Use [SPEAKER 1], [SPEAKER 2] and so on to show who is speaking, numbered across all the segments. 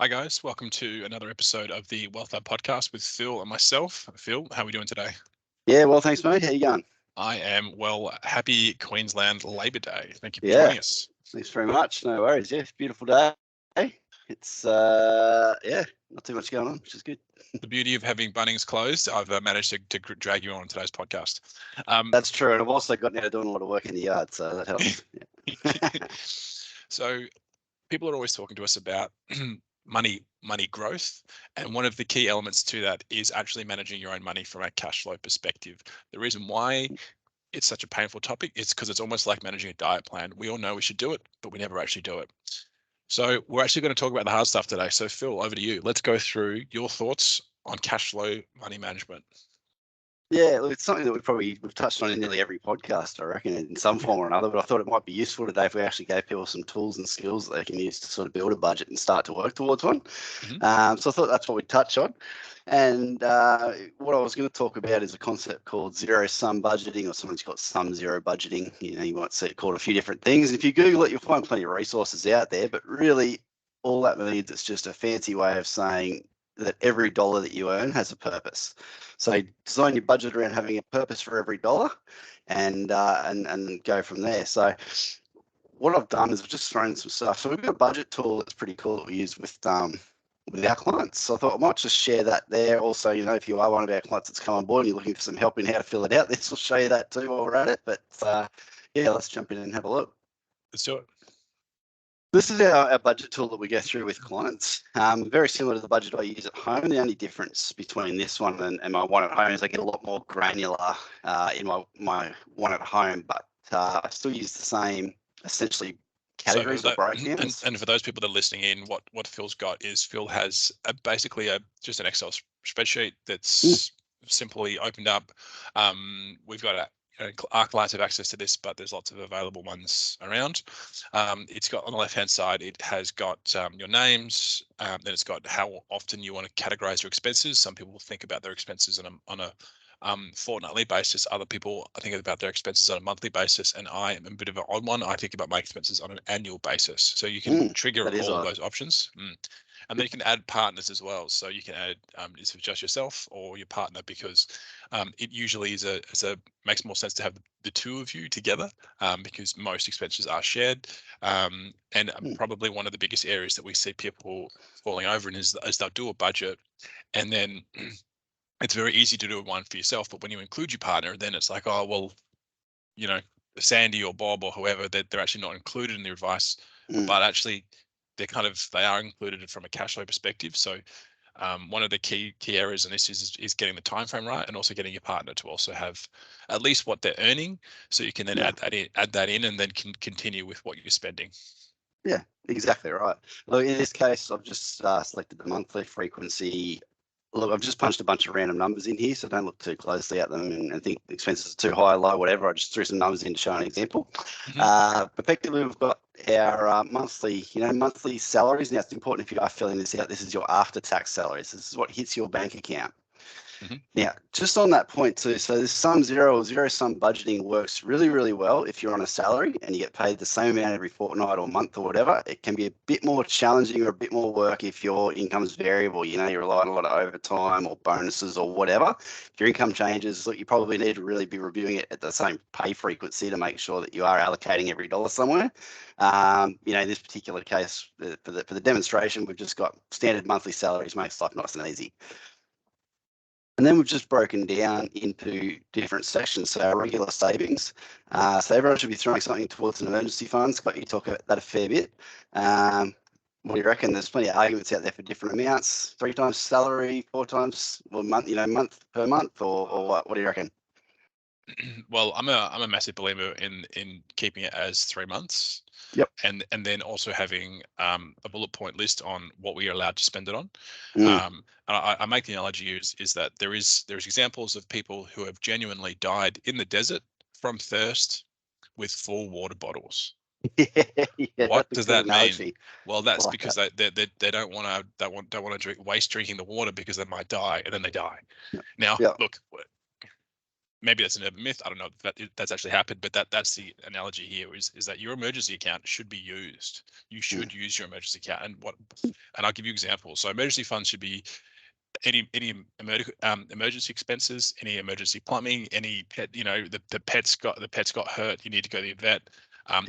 [SPEAKER 1] Hi guys, welcome to another episode of the Wealthlab podcast with Phil and myself. Phil, how are we doing today?
[SPEAKER 2] Yeah, well, thanks, mate. How you going?
[SPEAKER 1] I am well. Happy Queensland Labor Day. Thank you for
[SPEAKER 2] Yeah,
[SPEAKER 1] joining us.
[SPEAKER 2] thanks very much. No worries. Yeah, beautiful day. It's yeah, not too much going on, which is good.
[SPEAKER 1] The beauty of having Bunnings closed, I've managed to drag you on today's podcast.
[SPEAKER 2] That's true, and I've also gotten out of doing a lot of work in the yard, so that helps. Yeah.
[SPEAKER 1] So people are always talking to us about money growth, and one of the key elements to that is actually managing your own money from a cash flow perspective. The reason why it's such a painful topic is because it's almost like managing a diet plan. We all know we should do it, but we never actually do it. So we're actually going to talk about the hard stuff today. So Phil, over to you. Let's go through your thoughts on cash flow money management.
[SPEAKER 2] Yeah, look, it's something that we've touched on in nearly every podcast, I reckon, in some form or another. But I thought it might be useful today if we actually gave people some tools and skills that they can use to sort of build a budget and start to work towards one. So I thought that's what we'd touch on. And what I was going to talk about is a concept called zero-sum budgeting, or sometimes called sum zero budgeting. You might see it called a few different things. And if you Google it, you'll find plenty of resources out there. But really, all that means it's just a fancy way of saying that every dollar that you earn has a purpose. So design your budget around having a purpose for every dollar, and go from there. So what I've done is I've just thrown some stuff. So we've got a budget tool that's pretty cool that we use with our clients. So I thought I might just share that there. Also, if you are one of our clients that's come on board and you're looking for some help in how to fill it out, this will show you that too while we're at it. But yeah, let's jump in and have a look.
[SPEAKER 1] Let's do it.
[SPEAKER 2] This is our budget tool that we go through with clients. Very similar to the budget I use at home. The only difference between this one and my one at home is I get a lot more granular in my one at home, but I still use the same essentially categories or breakdowns.
[SPEAKER 1] And for those people that are listening in, what Phil's got is Phil has basically just an Excel spreadsheet that's simply opened up. We've got our clients have access to this, but there's lots of available ones around. It's got on the left hand side, it has got your names, then it's got how often you want to categorize your expenses. Some people think about their expenses on a fortnightly basis. Other people think about their expenses on a monthly basis, and I am a bit of an odd one. I think about my expenses on an annual basis. So you can trigger all of those options. And then you can add partners as well. So you can add is it just yourself or your partner, because it usually makes more sense to have the two of you together, because most expenses are shared. And probably one of the biggest areas that we see people falling over in is they'll do a budget, and then it's very easy to do one for yourself, but when you include your partner, then it's like, oh well, Sandy or Bob or whoever, they're actually not included in the advice, but actually they are included from a cash flow perspective. So one of the key areas in this is getting the time frame right, and also getting your partner to also have at least what they're earning, so you can then add that in, and then can continue with what you're spending.
[SPEAKER 2] Yeah, exactly right. Look, in this case, I've just selected the monthly frequency. Look, I've just punched a bunch of random numbers in here, so don't look too closely at them and think expenses are too high, low, whatever. I just threw some numbers in to show an example. Effectively, we've got our monthly salaries. Now, it's important if you are filling this out, this is your after-tax salaries. This is what hits your bank account. Now, just on that point too, so this sum zero or zero-sum budgeting works really, really well if you're on a salary and you get paid the same amount every fortnight or month or whatever. It can be a bit more challenging or a bit more work if your income is variable. You rely on a lot of overtime or bonuses or whatever. If your income changes, look, you probably need to really be reviewing it at the same pay frequency to make sure that you are allocating every dollar somewhere. In this particular case, for the demonstration, we've just got standard monthly salaries, makes life nice and easy. And then we've just broken down into different sections. So our regular savings. So everyone should be throwing something towards an emergency fund. Scott, you talk about that a fair bit. What do you reckon? There's plenty of arguments out there for different amounts. 3 times salary, 4 times, or month, month per month, or what? What do you reckon?
[SPEAKER 1] Well, I'm a massive believer in keeping it as 3 months.
[SPEAKER 2] Yep.
[SPEAKER 1] And then also having a bullet point list on what we are allowed to spend it on. I make the analogy is that there's examples of people who have genuinely died in the desert from thirst with full water bottles. What does that mean? Well, that's because they don't want to waste drinking the water, because they might die, and then they die.
[SPEAKER 2] Yep.
[SPEAKER 1] Now,
[SPEAKER 2] Yep.
[SPEAKER 1] look, maybe that's an urban myth. I don't know if that's actually happened, but that's the analogy here is that your emergency account should be used. You should use your emergency account. And I'll give you examples. So emergency funds should be any emergency expenses, any emergency plumbing, any pet, the pet's got hurt, you need to go to the vet.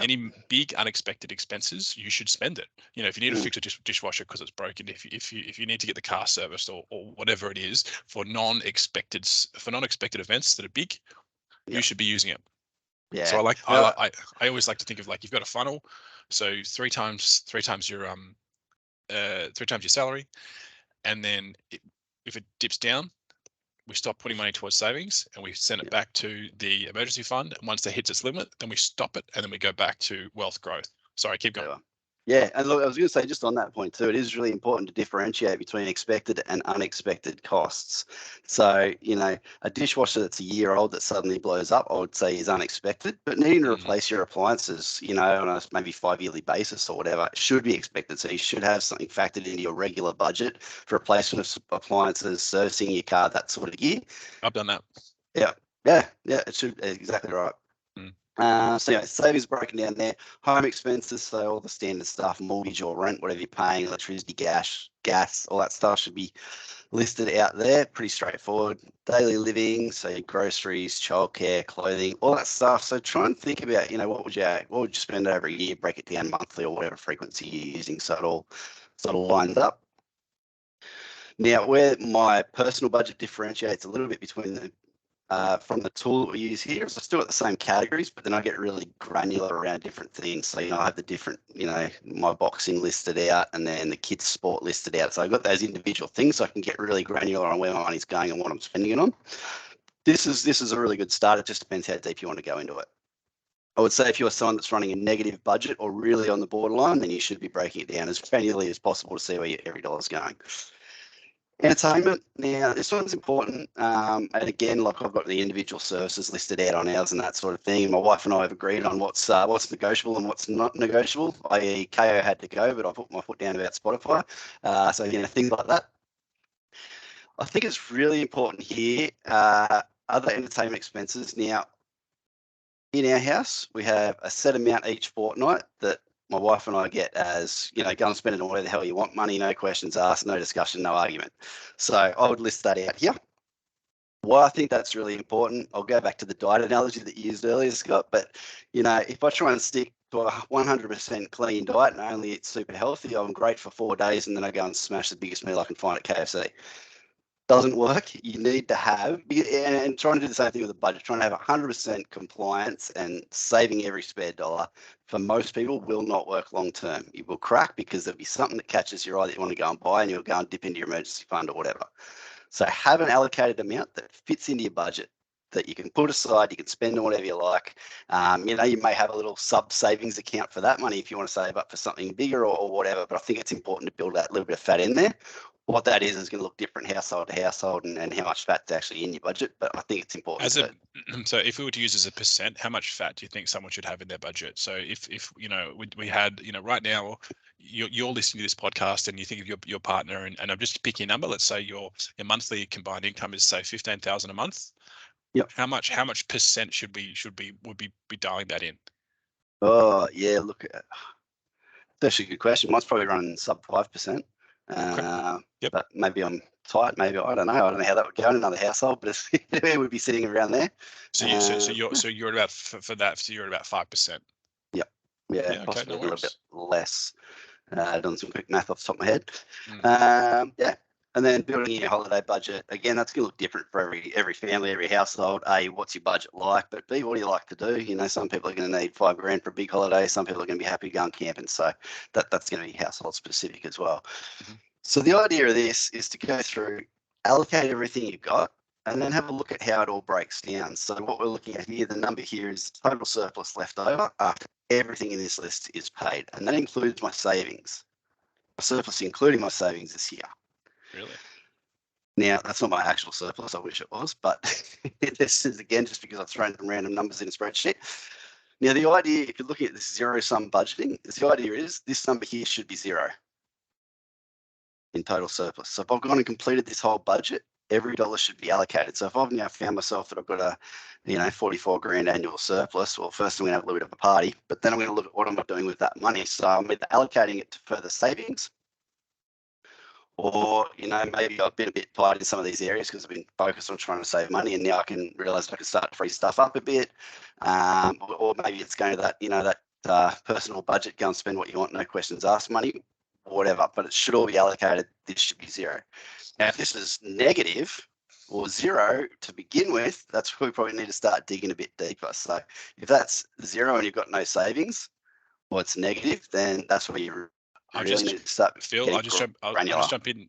[SPEAKER 1] Any big unexpected expenses, you should spend it. If you need to fix a dishwasher because it's broken, if you need to get the car serviced or whatever it is for non-expected events that are big, you should be using it.
[SPEAKER 2] Yeah.
[SPEAKER 1] So I always like to think of, like, you've got a funnel, so three times your salary, and then if it dips down, we stop putting money towards savings and we send it back to the emergency fund. And once it hits its limit, then we stop it and then we go back to wealth growth. Sorry, keep going.
[SPEAKER 2] Yeah, and look, I was going to say, just on that point too, it is really important to differentiate between expected and unexpected costs. So, a dishwasher that's a year old that suddenly blows up, I would say is unexpected, but needing to replace your appliances, on a maybe 5-yearly basis or whatever, should be expected. So you should have something factored into your regular budget for replacement of appliances, servicing your car, that sort of gear.
[SPEAKER 1] I've done that.
[SPEAKER 2] Yeah, it should, exactly right. So savings broken down there, home expenses, so all the standard stuff, mortgage or rent, whatever you're paying, electricity, gas, all that stuff should be listed out there. Pretty straightforward. Daily living, so your groceries, childcare, clothing, all that stuff. So try and think about, what would you spend over a year, break it down monthly or whatever frequency you're using, so it all sort of lines up. Now, where my personal budget differentiates a little bit between from the tool that we use here, is I still got the same categories, but then I get really granular around different things. So, I have the different, my boxing listed out and then the kids sport listed out. So I've got those individual things, so I can get really granular on where my money's going and what I'm spending it on. This is a really good start. It just depends how deep you want to go into it. I would say if you're someone that's running a negative budget or really on the borderline, then you should be breaking it down as granularly as possible to see where every dollar's going. Entertainment. Now, this one's important. And again, like, I've got the individual services listed out on ours and that sort of thing. My wife and I have agreed on what's negotiable and what's not negotiable, i.e. KO had to go, but I put my foot down about Spotify. So, things like that. I think it's really important here, other entertainment expenses. Now, in our house, we have a set amount each fortnight that my wife and I get as, go and spend it on whatever the hell you want, money, no questions asked, no discussion, no argument. So I would list that out here. Why I think that's really important, I'll go back to the diet analogy that you used earlier, Scott, but, if I try and stick to a 100% clean diet and I only eat super healthy, I'm great for 4 days and then I go and smash the biggest meal I can find at KFC. Doesn't work. You need to have, and trying to do the same thing with the budget, trying to have 100% compliance and saving every spare dollar, for most people, will not work long term. You will crack because there'll be something that catches your eye that you want to go and buy, and you'll go and dip into your emergency fund or whatever. So have an allocated amount that fits into your budget that you can put aside, you can spend on whatever you like. You may have a little sub savings account for that money if you want to save up for something bigger or whatever, but I think it's important to build that little bit of fat in there. What that is going to look different household to household and how much fat's actually in your budget, but I think it's important.
[SPEAKER 1] So if we were to use as a percent, how much fat do you think someone should have in their budget? So if we had, right now, you're listening to this podcast and you think of your partner, and I'm just picking a number. Let's say your monthly combined income is, say, 15,000 a month.
[SPEAKER 2] Yep.
[SPEAKER 1] How much percent would be dialing that in?
[SPEAKER 2] Oh yeah, look, that's actually a good question. Mine's probably running sub 5%.
[SPEAKER 1] Yep.
[SPEAKER 2] But maybe I'm tight. Maybe I don't know how that would go in another household, but it would be sitting around there.
[SPEAKER 1] So you're at about, for that. So you're at about 5%.
[SPEAKER 2] Yep. Yeah.
[SPEAKER 1] Okay,
[SPEAKER 2] possibly
[SPEAKER 1] no
[SPEAKER 2] a little bit less. Done some quick math off the top of my head. Yeah. And then building your holiday budget, again, that's going to look different for every family, every household. A, what's your budget like? But B, what do you like to do? Some people are going to need $5,000 for a big holiday. Some people are going to be happy going camping. So that's going to be household specific as well. Mm-hmm. So the idea of this is to go through, allocate everything you've got, and then have a look at how it all breaks down. So what we're looking at here, the number here is total surplus left over after everything in this list is paid. And that includes my savings. My surplus, including my savings this year.
[SPEAKER 1] Really?
[SPEAKER 2] Now, that's not my actual surplus. I wish it was, but this is, again, just because I've thrown some random numbers in a spreadsheet. Now, the idea, if you're looking at this zero-sum budgeting, the idea is this number here should be zero in total surplus. So if I've gone and completed this whole budget, every dollar should be allocated. So if I've now found myself that I've got a 44 grand annual surplus, well, first I'm going to have a little bit of a party, but then I'm going to look at what am I doing with that money. So I'm either allocating it to further savings, or maybe I've been a bit tight in some of these areas because I've been focused on trying to save money, and now I can realize I can start to free stuff up a bit. Or maybe it's going to that personal budget, go and spend what you want, no questions asked money, whatever. But it should all be allocated. This should be zero. Now, if this is negative or zero to begin with, that's where we probably need to start digging a bit deeper. So if that's zero and you've got no savings, or it's negative, then that's where you really need to start
[SPEAKER 1] Phil,
[SPEAKER 2] getting
[SPEAKER 1] I'll
[SPEAKER 2] granular.
[SPEAKER 1] just jump in.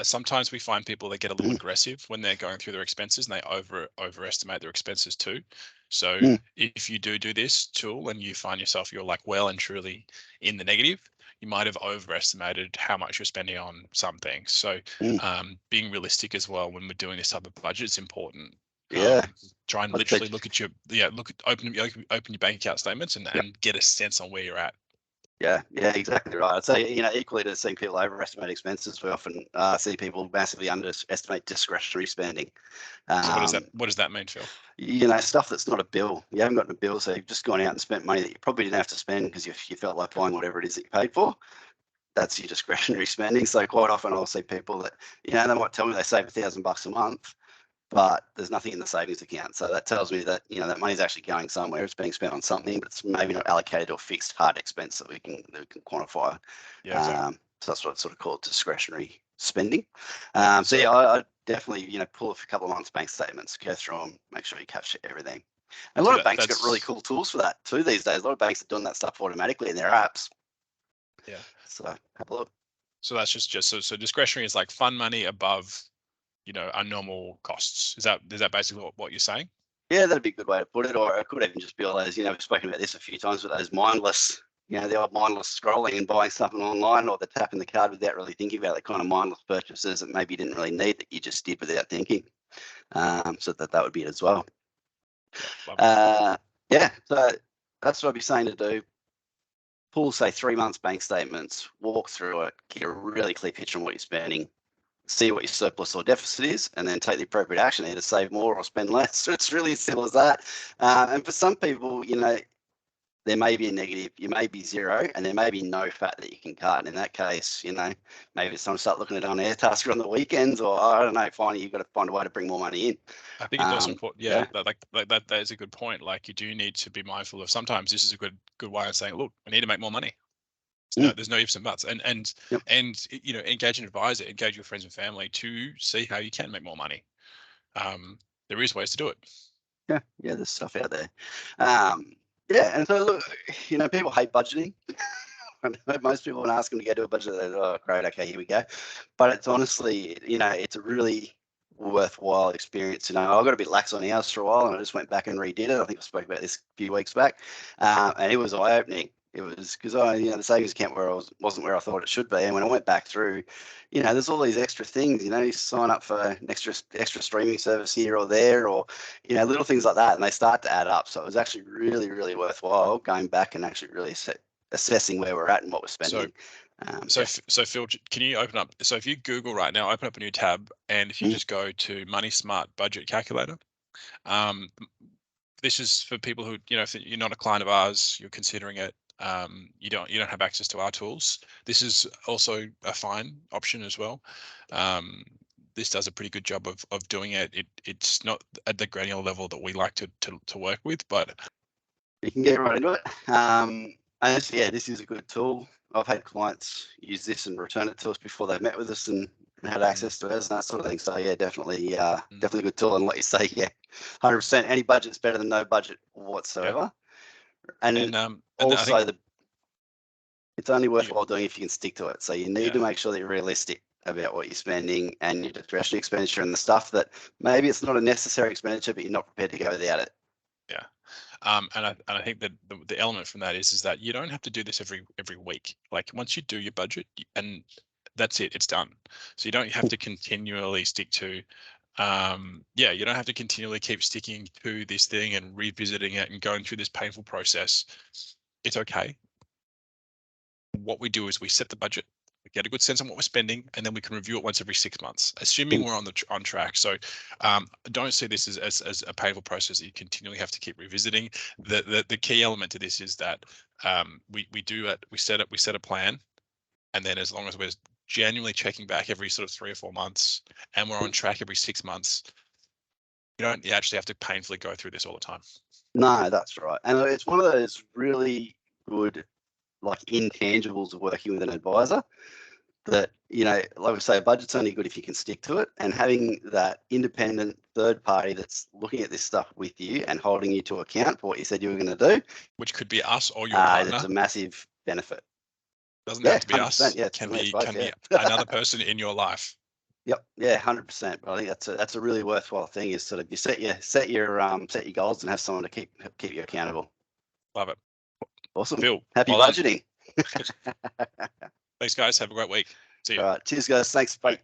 [SPEAKER 1] Sometimes we find people that get a little aggressive when they're going through their expenses, and they overestimate their expenses too. So if you do this tool and you find yourself, you're like well and truly in the negative, you might have overestimated how much you're spending on some things. So being realistic as well when we're doing this type of budget is important. Try and literally look at open your bank account statements and get a sense on where you're at.
[SPEAKER 2] Yeah, exactly right. I'd say, equally to seeing people overestimate expenses, we often see people massively underestimate discretionary spending.
[SPEAKER 1] So what does that mean, Phil?
[SPEAKER 2] Stuff that's not a bill. You haven't gotten a bill, so you've just gone out and spent money that you probably didn't have to spend because you felt like buying whatever it is that you paid for. That's your discretionary spending. So quite often I'll see people that, they might tell me they save $1,000 a month, but there's nothing in the savings account. So that tells me that, that money's actually going somewhere. It's being spent on something, but it's maybe not allocated to a fixed hard expense that we can quantify.
[SPEAKER 1] Yeah, exactly.
[SPEAKER 2] So that's what it's sort of called discretionary spending. I definitely, pull a couple of months bank statements, go through them, make sure you capture everything. And a lot of banks got really cool tools for that too these days. A lot of banks are doing that stuff automatically in their apps.
[SPEAKER 1] Yeah.
[SPEAKER 2] So have a look.
[SPEAKER 1] So that's just so discretionary is like fund money above, our normal costs. Is that basically what you're saying?
[SPEAKER 2] Yeah, that'd be a good way to put it. Or it could even just be all those, we've spoken about this a few times, but those mindless, the old mindless scrolling and buying something online, or the tapping the card without really thinking about it, kind of mindless purchases that maybe you didn't really need that you just did without thinking. So that would be it as well. Yeah, so that's what I'd be saying to do. Pull, say, 3 months bank statements, walk through it, get a really clear picture on what you're spending, see what your surplus or deficit is, and then take the appropriate action, either save more or spend less. So it's really as simple as that. And for some people, there may be a negative, you may be zero, and there may be no fat that you can cut. And in that case, maybe it's time to start looking at it on Airtasker on the weekends, or I don't know, finally you've got to find a way to bring more money in.
[SPEAKER 1] I think it's also important. Yeah, that is a good point. Like you do need to be mindful of sometimes this is a good way of saying, look, I need to make more money. There's no ifs and buts, and engage an advisor, engage your friends and family to see how you can make more money. There is ways to do it.
[SPEAKER 2] Yeah, there's stuff out there. And so look, people hate budgeting. Most people, when I ask them to go do a budget, they're like, oh, great, okay, here we go. But it's honestly, it's a really worthwhile experience. I got a bit lax on ours for a while, and I just went back and redid it. I think I spoke about this a few weeks back, and it was eye-opening. It was because the savings account wasn't where I thought it should be, and when I went back through, there's all these extra things. You sign up for an extra streaming service here or there, or little things like that, and they start to add up. So it was actually really, really worthwhile going back and actually really assessing where we're at and what we're spending.
[SPEAKER 1] So Phil, can you open up? So if you Google right now, open up a new tab, and if you just go to Money Smart Budget Calculator, this is for people who, if you're not a client of ours, you're considering it. You don't have access to our tools. This is also a fine option as well. This does a pretty good job of doing it. It's not at the granular level that we like to work with, but
[SPEAKER 2] you can get right into it. And this is a good tool. I've had clients use this and return it to us before they met with us and had access to us and that sort of thing. So definitely a good tool. And like you say, 100%. Any budget's better than no budget whatsoever. And also it's only worthwhile doing if you can stick to it. So you need to make sure that you're realistic about what you're spending and your discretionary expenditure and the stuff that maybe it's not a necessary expenditure, but you're not prepared to go without it.
[SPEAKER 1] Yeah. And I think that the element from that is that you don't have to do this every week. Like once you do your budget and that's it, it's done. So you don't have to continually stick to, you don't have to continually keep sticking to this thing and revisiting it and going through this painful process. It's okay. What we do is we set the budget get a good sense on what we're spending, and then we can review it once every 6 months, assuming we're on track. So don't see this as a painful process that you continually have to keep revisiting. The key element to this is that we set a plan, and then as long as we're genuinely checking back every sort of 3 or 4 months, and we're on track every 6 months, you actually have to painfully go through this all the time.
[SPEAKER 2] No, that's right. And it's one of those really good, like, intangibles of working with an advisor that, like we say, a budget's only good if you can stick to it. And having that independent third party that's looking at this stuff with you and holding you to account for what you said you were going to do,
[SPEAKER 1] which could be us or your partner.
[SPEAKER 2] It's a massive benefit.
[SPEAKER 1] Doesn't have to be us.
[SPEAKER 2] Yeah,
[SPEAKER 1] Can be another person in your life.
[SPEAKER 2] Yep. Yeah, 100%. But I think that's a really worthwhile thing, is sort of you set your goals and have someone to keep you accountable.
[SPEAKER 1] Love it.
[SPEAKER 2] Awesome.
[SPEAKER 1] Phil,
[SPEAKER 2] Happy budgeting.
[SPEAKER 1] Thanks, guys. Have a great week. See you.
[SPEAKER 2] All right. Cheers, guys. Thanks. Bye.